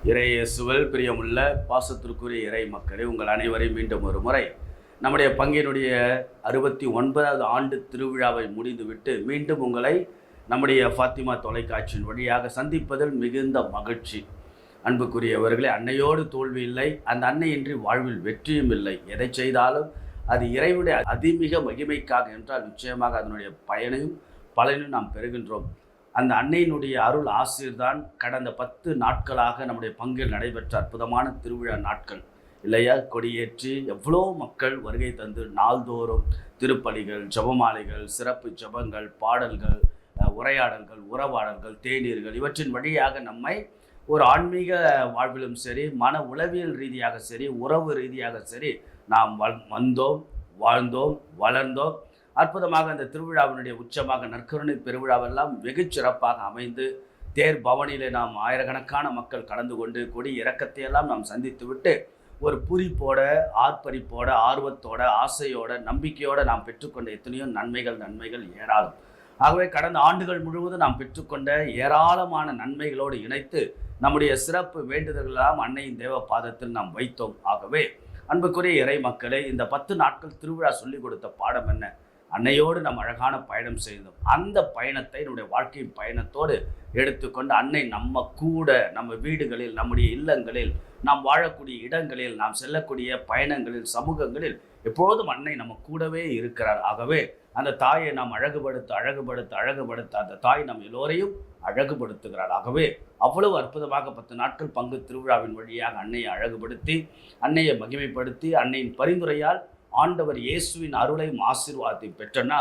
இறையேசுவில் பிரியமுள்ள பாசத்திற்குரிய இறை மக்களே, உங்கள் அனைவரையும் மீண்டும் ஒரு முறை நம்முடைய பங்கினுடைய 69வது ஆண்டு திருவிழாவை முடிந்துவிட்டு மீண்டும் உங்களை நம்முடைய ஃபாத்திமா தொலைக்காட்சியின் வழியாக சந்திப்பதில் மிகுந்த மகிழ்ச்சி. அன்புக்குரியவர்களே, அன்னையோடு தோல்வி இல்லை, அந்த அன்னையின்றி வாழ்வில் வெற்றியும் இல்லை. எதை செய்தாலும் அது இறைவனுடைய அதிமிக மகிமைக்காக என்றால் நிச்சயமாக அதனுடைய பயனையும் பலனையும் நாம் பெறுகின்றோம். அந்த அன்னையினுடைய அருள் ஆசிர்தான் கடந்த 10 நாட்களாக நம்முடைய பங்கில் நடைபெற்ற அற்புதமான திருவிழா நாட்கள் இல்லையா? கொடியேற்றி எவ்வளோ மக்கள் வருகை தந்து நாள்தோறும் திருப்பலிகள், ஜபமாலைகள், சிறப்பு ஜபங்கள், பாடல்கள், உரையாடல்கள், உறவாடல்கள், தேநீர்கள் இவற்றின் வழியாக நம்மை ஒரு ஆன்மீக வாழ்விலும் சரி, மன உளவியல் ரீதியாக சரி, உறவு ரீதியாக சரி நாம் வந்தோம், வாழ்ந்தோம், வளர்ந்தோம். அற்புதமாக அந்த திருவிழாவினுடைய உச்சமாக நற்கருணை பெருவிழாவெல்லாம் வெகு சிறப்பாக அமைந்து தேர் பவனிலே நாம் ஆயிரக்கணக்கான மக்கள் கலந்து கொண்டு கொடி இறக்கத்தையெல்லாம் நாம் சந்தித்து விட்டு ஒரு பூரிப்போட, ஆர்ப்பரிப்போட, ஆர்வத்தோட, ஆசையோட, நம்பிக்கையோடு நாம் பெற்றுக்கொண்ட எத்தனையோ நன்மைகள் ஏராளம். ஆகவே கடந்த ஆண்டுகள் முழுவதும் நாம் பெற்றுக்கொண்ட ஏராளமான நன்மைகளோடு இணைத்து நம்முடைய சிறப்பு வேண்டுதல்களெல்லாம் அன்னையின் தேவ பாதத்தில் நாம் வைத்தோம். ஆகவே அன்புக்குரிய இறை மக்களே, இந்த 10 நாட்கள் திருவிழா சொல்லிக் கொடுத்த பாடம் என்ன? அன்னையோடு நாம் அழகான பயணம் செய்தோம். அந்த பயணத்தை நம்முடைய வாழ்க்கையின் பயணத்தோடு எடுத்துக்கொண்டு அன்னை நம்ம கூட, நம்ம வீடுகளில், நம்முடைய இல்லங்களில், நாம் வாழக்கூடிய இடங்களில், நாம் செல்லக்கூடிய பயணங்களில், சமூகங்களில் எப்போதும் அன்னை நம்ம கூடவே இருக்கிறார். ஆகவே அந்த தாயை நாம் அழகுபடுத்த அந்த தாய் நம் எல்லோரையும் அழகுபடுத்துகிறார். ஆகவே அவ்வளவு அற்புதமாக 10 நாட்கள் பங்கு திருவிழாவின் வழியாக அன்னையை அழகுபடுத்தி, அன்னையை மகிமைப்படுத்தி, அன்னையின் பரிந்துரையால் ஆண்டவர் இயேசுவின் அருளையும் ஆசீர்வாதத்தையும் பெற்றனா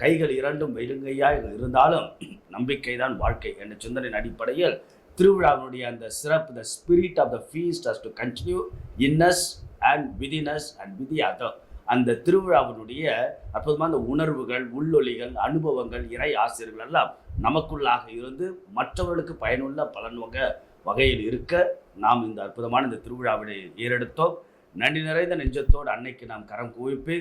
கைகள் இரண்டும் வெறுங்கையாய் இருந்தாலும் நம்பிக்கைதான் வாழ்க்கை என்ற சிந்தனையின் அடிப்படையில் திருவிழாவினுடைய அந்த சிறப்பு, the spirit of the feast has to continue in us and within us and with the other. அந்த திருவிழாவினுடைய அற்புதமான உணர்வுகள், உள்ளொலிகள், அனுபவங்கள், இறை ஆசிரியர்கள் எல்லாம் நமக்குள்ளாக இருந்து மற்றவர்களுக்கு பயனுள்ள பலன் வகையில் இருக்க நாம் இந்த அற்புதமான இந்த திருவிழாவினை ஏறெடுத்தோம். நன்றி நிறைந்த நெஞ்சத்தோடு அன்னைக்கு நாம் கரம் குவிப்பு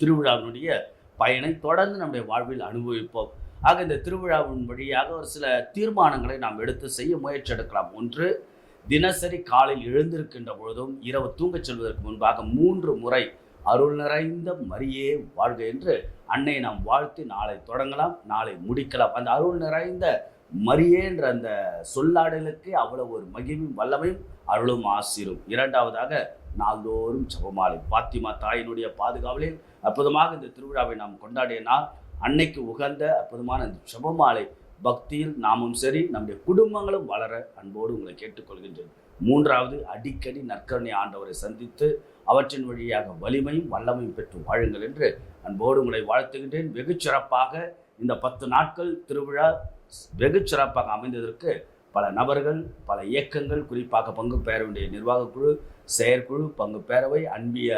திருவிழாவினுடைய பயனை தொடர்ந்து நம்முடைய வாழ்வில் அனுபவிப்போம். ஆக இந்த திருவிழாவின் வழியாக ஒரு சில தீர்மானங்களை நாம் எடுத்து செய்ய முயற்சி எடுக்கலாம். ஒன்று, தினசரி காலையில் எழுந்திருக்கின்ற பொழுதும் இரவு தூங்கச் செல்வதற்கு முன்பாக 3 முறை அருள் நிறைந்த மரியே வாழ்க என்று அன்னையை நாம் வாழ்த்தி நாளை தொடங்கலாம், நாளை முடிக்கலாம். அந்த அருள் நிறைந்த மரியே என்ற அந்த சொல்லாடலுக்கு அவ்வளவு ஒரு மகிமையும் வல்லமையும் அருளும் ஆசிரும். இரண்டாவதாக நாள்தோறும் ஜபமாலை, பாத்திமா தாயினுடைய பாதுகாவலில் அற்புதமாக இந்த திருவிழாவை நாம் கொண்டாடிய நாள் அன்னைக்கு உகந்த அற்புதமான இந்த ஜபமாலை பக்தியில் நாமும் சரி, நம்முடைய குடும்பங்களும் வளர அன்போடு உங்களை கேட்டுக்கொள்கின்றேன். மூன்றாவது, அடிக்கடி நற்கருணை ஆண்டவரை சந்தித்து அவற்றின் வழியாக வலிமையும் வல்லமையும் பெற்று வாழுங்கள் என்று அன்போடு உங்களை வாழ்த்துகின்றேன். வெகு சிறப்பாக இந்த 10 நாட்கள் திருவிழா வெகு சிறப்பாக அமைந்ததற்கு பல நபர்கள், பல இயக்கங்கள், குறிப்பாக பங்கு பெற வேண்டிய நிர்வாக குழு, செயற்குழு, பங்கு பேரவை, அன்பிய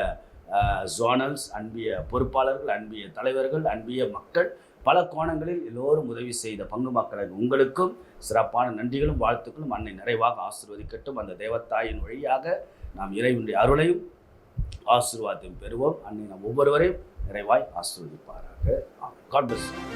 ஜோனல்ஸ், அன்பிய பொறுப்பாளர்கள், அன்பிய தலைவர்கள், அன்பிய மக்கள், பல கோணங்களில் எல்லோரும் உதவி செய்த பங்கு மக்களுக்கு உங்களுக்கும் சிறப்பான நன்றிகளும் வாழ்த்துக்களும். அன்னை நிறைவாக ஆசீர்வதிக்கட்டும். அந்த தேவத்தாயின் வழியாக நாம் இறைவனுடைய அருளையும் ஆசீர்வாதத்தையும் பெறுவோம். அன்னை நாம் ஒவ்வொருவரையும் நிறைவாய் ஆசீர்வதிப்பாராக. God bless you.